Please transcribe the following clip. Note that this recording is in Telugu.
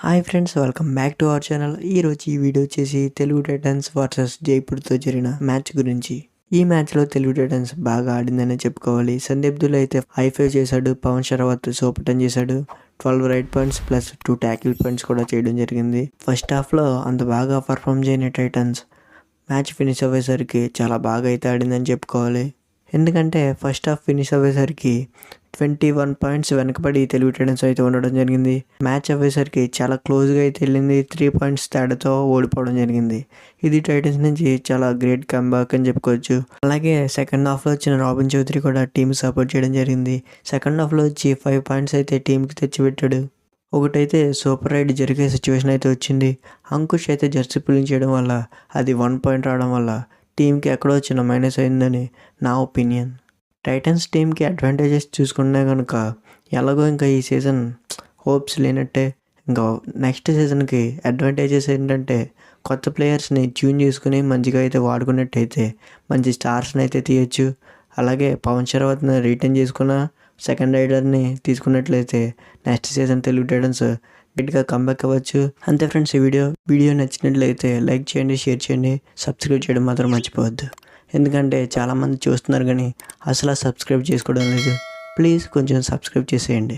Hi friends, welcome back to our channel. ఈరోజు ఈ వీడియో వచ్చేసి తెలుగు టైటన్స్ వర్సెస్ జైపూర్తో జరిగిన మ్యాచ్ గురించి. ఈ మ్యాచ్లో తెలుగు టైటన్స్ బాగా ఆడిందనే చెప్పుకోవాలి. సందీప్ దుల్ అయితే హై-5 చేశాడు, పవన్ షరావత్ సూపర్ 10 చేశాడు, 12 right points plus 2 tackle points కూడా చేయడం జరిగింది. ఫస్ట్ హాఫ్లో అంత బాగా పర్ఫామ్ చేయని టైటన్స్ మ్యాచ్ ఫినిష్ అయ్యేసరికి చాలా బాగా అయితే ఆడిందని చెప్పుకోవాలి. ఎందుకంటే ఫస్ట్ హాఫ్ ఫినిష్ అయ్యేసరికి 21 పాయింట్స్ వెనకబడి తెలుగు టైటన్స్ అయితే ఉండడం జరిగింది. మ్యాచ్ అయ్యేసరికి చాలా క్లోజ్గా అయితే వెళ్ళింది. 3 పాయింట్స్ తేడాతో ఓడిపోవడం జరిగింది. ఇది టైటన్స్ నుంచి చాలా గ్రేట్ కంబ్యాక్ అని చెప్పుకోవచ్చు. అలాగే సెకండ్ హాఫ్లో వచ్చిన రాబిన్ చౌదరి కూడా టీం సపోర్ట్ చేయడం జరిగింది. సెకండ్ హాఫ్లో వచ్చి 5 పాయింట్స్ అయితే టీంకి తెచ్చిపెట్టాడు. ఒకటైతే సూపర్ రైడ్ జరిగే సిచ్యువేషన్ అయితే వచ్చింది. అంకుష్ అయితే జెర్సీ పుల్లింగ్ చేయడం వల్ల అది 1 పాయింట్ రావడం వల్ల టీంకి ఎక్కడో చిన్న మైనస్ అయిందని నా ఒపీనియన్. టైటన్స్ టీంకి అడ్వాంటేజెస్ చూసుకున్నా కనుక ఎలాగో ఇంకా ఈ సీజన్ హోప్స్ లేనట్టే. ఇంకా నెక్స్ట్ సీజన్కి అడ్వాంటేజెస్ ఏంటంటే కొత్త ప్లేయర్స్ని ట్యూన్ చేసుకుని మంచిగా అయితే వాడుకున్నట్టయితే మంచి స్టార్స్ని అయితే తీయచ్చు. అలాగే పవన్ షరావత్ని రిటర్న్ చేసుకున్న సెకండ్ రైడర్ని తీసుకున్నట్లయితే నెక్స్ట్ సీజన్ తెలుగు టైటన్స్ గట్టిగా కంబ్యాక్ అవ్వచ్చు. అంతే ఫ్రెండ్స్, ఈ వీడియో నచ్చినట్లయితే లైక్ చేయండి, షేర్ చేయండి, సబ్స్క్రైబ్ చేయడం మాత్రం మర్చిపోవద్దు. ఎందుకంటే చాలామంది చూస్తున్నారు కానీ అసలు సబ్స్క్రైబ్ చేసుకోవడం లేదు. ప్లీజ్ కొంచెం సబ్స్క్రైబ్ చేసేయండి.